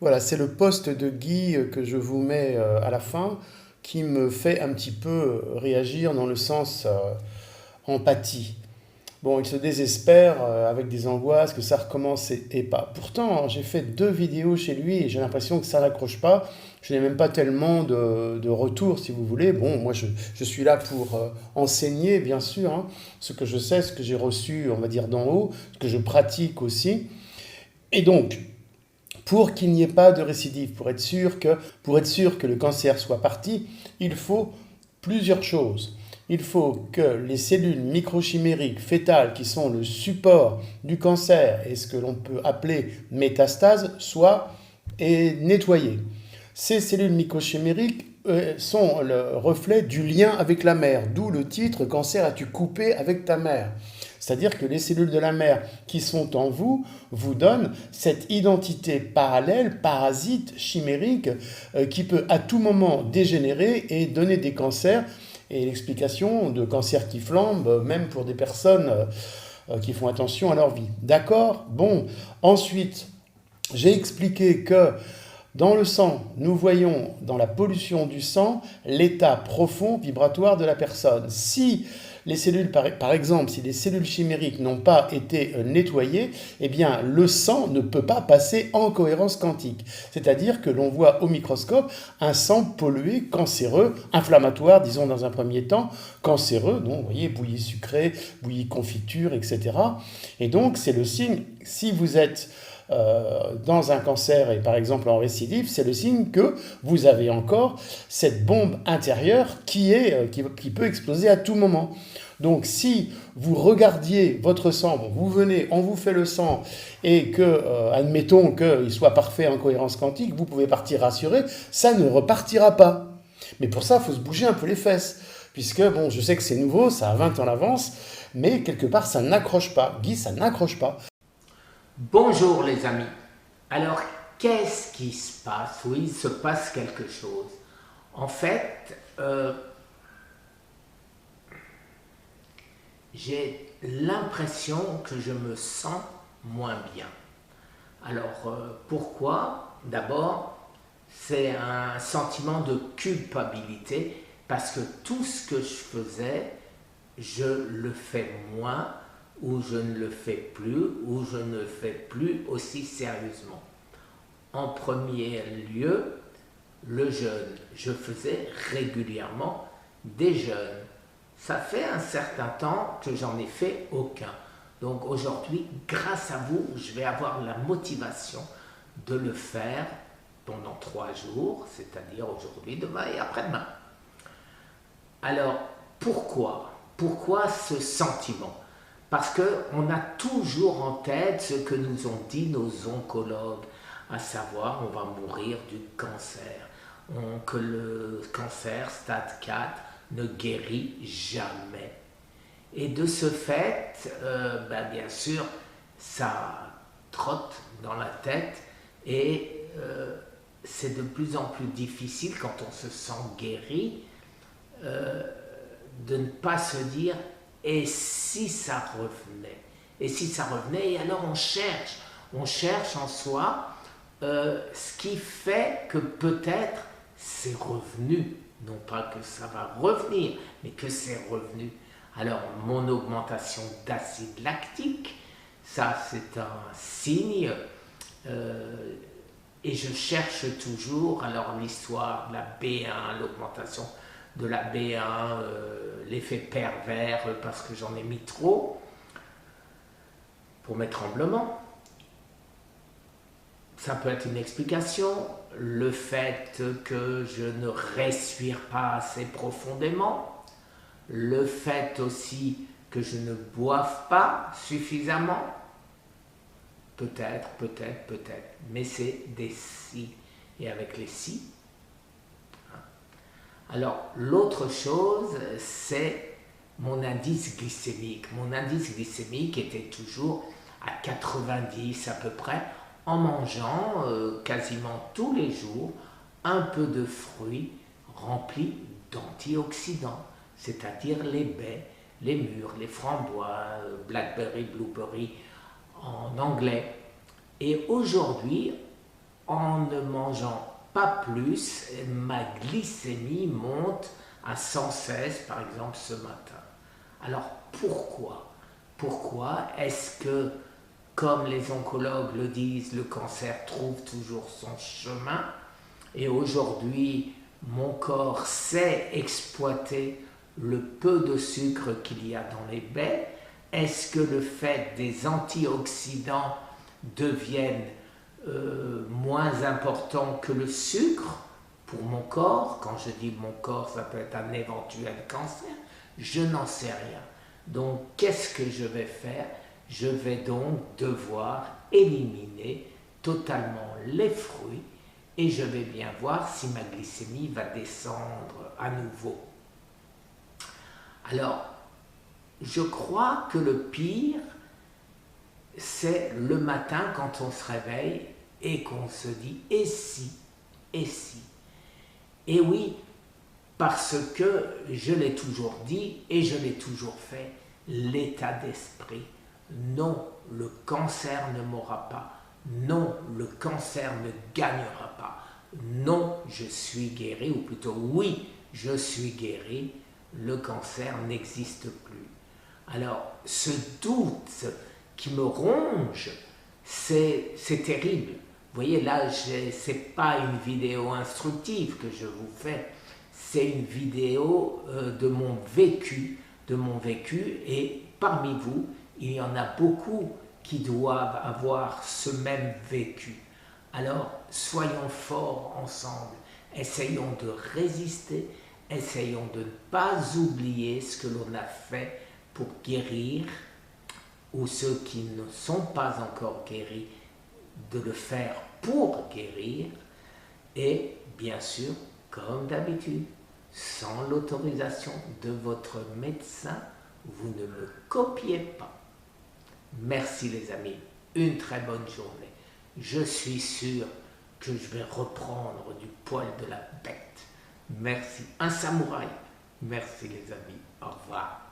Voilà, c'est le post de Guy que je vous mets à la fin qui me fait un petit peu réagir dans le sens empathie. Bon, il se désespère avec des angoisses que ça recommence et pas. Pourtant, j'ai fait 2 vidéos chez lui et j'ai l'impression que ça n'accroche pas. Je n'ai même pas tellement de retours, si vous voulez. Bon, moi, je suis là pour enseigner, bien sûr, hein, ce que je sais, ce que j'ai reçu, on va dire, d'en haut, ce que je pratique aussi. Et donc, pour qu'il n'y ait pas de récidive, pour être sûr que le cancer soit parti, il faut plusieurs choses. Il faut que les cellules microchimériques fétales, qui sont le support du cancer et ce que l'on peut appeler métastase, soient nettoyées. Ces cellules microchimériques sont le reflet du lien avec la mère, d'où le titre Cancer as-tu coupé avec ta mère. C'est-à-dire que les cellules de la mère qui sont en vous vous donnent cette identité parallèle, parasite, chimérique, qui peut à tout moment dégénérer et donner des cancers. Et l'explication de cancers qui flambent, même pour des personnes qui font attention à leur vie. D'accord? Bon. Ensuite, j'ai expliqué que dans le sang, nous voyons dans la pollution du sang l'état profond vibratoire de la personne. Si les cellules, par exemple, si les cellules chimériques n'ont pas été nettoyées, eh bien, le sang ne peut pas passer en cohérence quantique. C'est-à-dire que l'on voit au microscope un sang pollué, cancéreux, inflammatoire, disons dans un premier temps, cancéreux, donc vous voyez, bouillie sucrée, bouillie confiture, etc. Et donc, c'est le signe, si vous êtes dans un cancer et par exemple en récidive, c'est le signe que vous avez encore cette bombe intérieure qui peut exploser à tout moment. Donc si vous regardiez votre sang, bon, vous venez, on vous fait le sang et que, admettons qu'il soit parfait en cohérence quantique, vous pouvez partir rassuré, ça ne repartira pas. Mais pour ça, il faut se bouger un peu les fesses. Puisque, bon, je sais que c'est nouveau, ça a 20 ans d'avance, mais quelque part, ça n'accroche pas. Guy, ça n'accroche pas. Bonjour les amis. Alors, qu'est-ce qui se passe? Oui, il se passe quelque chose. En fait, j'ai l'impression que je me sens moins bien. Alors, pourquoi? D'abord, c'est un sentiment de culpabilité parce que tout ce que je faisais, je le fais moins, ou je ne le fais plus, ou je ne le fais plus aussi sérieusement. En premier lieu, le jeûne. Je faisais régulièrement des jeûnes. Ça fait un certain temps que j'en ai fait aucun. Donc aujourd'hui, grâce à vous, je vais avoir la motivation de le faire pendant 3 jours, c'est-à-dire aujourd'hui, demain et après-demain. Alors, pourquoi? Pourquoi ce sentiment? Parce qu'on a toujours en tête ce que nous ont dit nos oncologues, à savoir on va mourir du cancer, que le cancer stade 4 ne guérit jamais. Et de ce fait, bien sûr, ça trotte dans la tête et c'est de plus en plus difficile quand on se sent guéri de ne pas se dire et si ça revenait? Et si ça revenait? Et alors on cherche en soi ce qui fait que peut-être c'est revenu. Non pas que ça va revenir, mais que c'est revenu. Alors mon augmentation d'acide lactique, ça c'est un signe. Et je cherche toujours, alors l'histoire de la B1, l'augmentation de la B1, l'effet pervers parce que j'en ai mis trop pour mes tremblements. Ça peut être une explication. Le fait que je ne respire pas assez profondément. Le fait aussi que je ne boive pas suffisamment. Peut-être. Mais c'est des si. Et avec les si, alors, l'autre chose, c'est mon indice glycémique. Mon indice glycémique était toujours à 90 à peu près, en mangeant quasiment tous les jours un peu de fruits remplis d'antioxydants, c'est-à-dire les baies, les mûres, les framboises, blackberry, blueberry en anglais. Et aujourd'hui, en ne mangeant pas plus, ma glycémie monte à 116 par exemple ce matin. Alors pourquoi? Pourquoi est-ce que, comme les oncologues le disent, le cancer trouve toujours son chemin? Et aujourd'hui, mon corps sait exploiter le peu de sucre qu'il y a dans les baies. Est-ce que le fait des antioxydants deviennent moins importants que le sucre pour mon corps? Quand je dis mon corps, ça peut être un éventuel cancer. Je n'en sais rien. Donc, qu'est-ce que je vais faire? Je vais donc devoir éliminer totalement les fruits et je vais bien voir si ma glycémie va descendre à nouveau. Alors, je crois que le pire, c'est le matin quand on se réveille et qu'on se dit « et si ?» et si. Et oui, parce que je l'ai toujours dit et je l'ai toujours fait, l'état d'esprit. Non, le cancer ne m'aura pas. Non, le cancer ne gagnera pas. Non, je suis guéri, ou plutôt oui, je suis guéri, le cancer n'existe plus. Alors, ce doute qui me ronge, c'est terrible. Vous voyez, là, ce n'est pas une vidéo instructive que je vous fais, c'est une vidéo de mon vécu, et parmi vous, il y en a beaucoup qui doivent avoir ce même vécu. Alors, soyons forts ensemble, essayons de résister, essayons de ne pas oublier ce que l'on a fait pour guérir, ou ceux qui ne sont pas encore guéris, de le faire pour guérir, et bien sûr, comme d'habitude, sans l'autorisation de votre médecin, vous ne me copiez pas. Merci les amis, une très bonne journée. Je suis sûr que je vais reprendre du poil de la bête. Merci, un samouraï. Merci les amis, au revoir.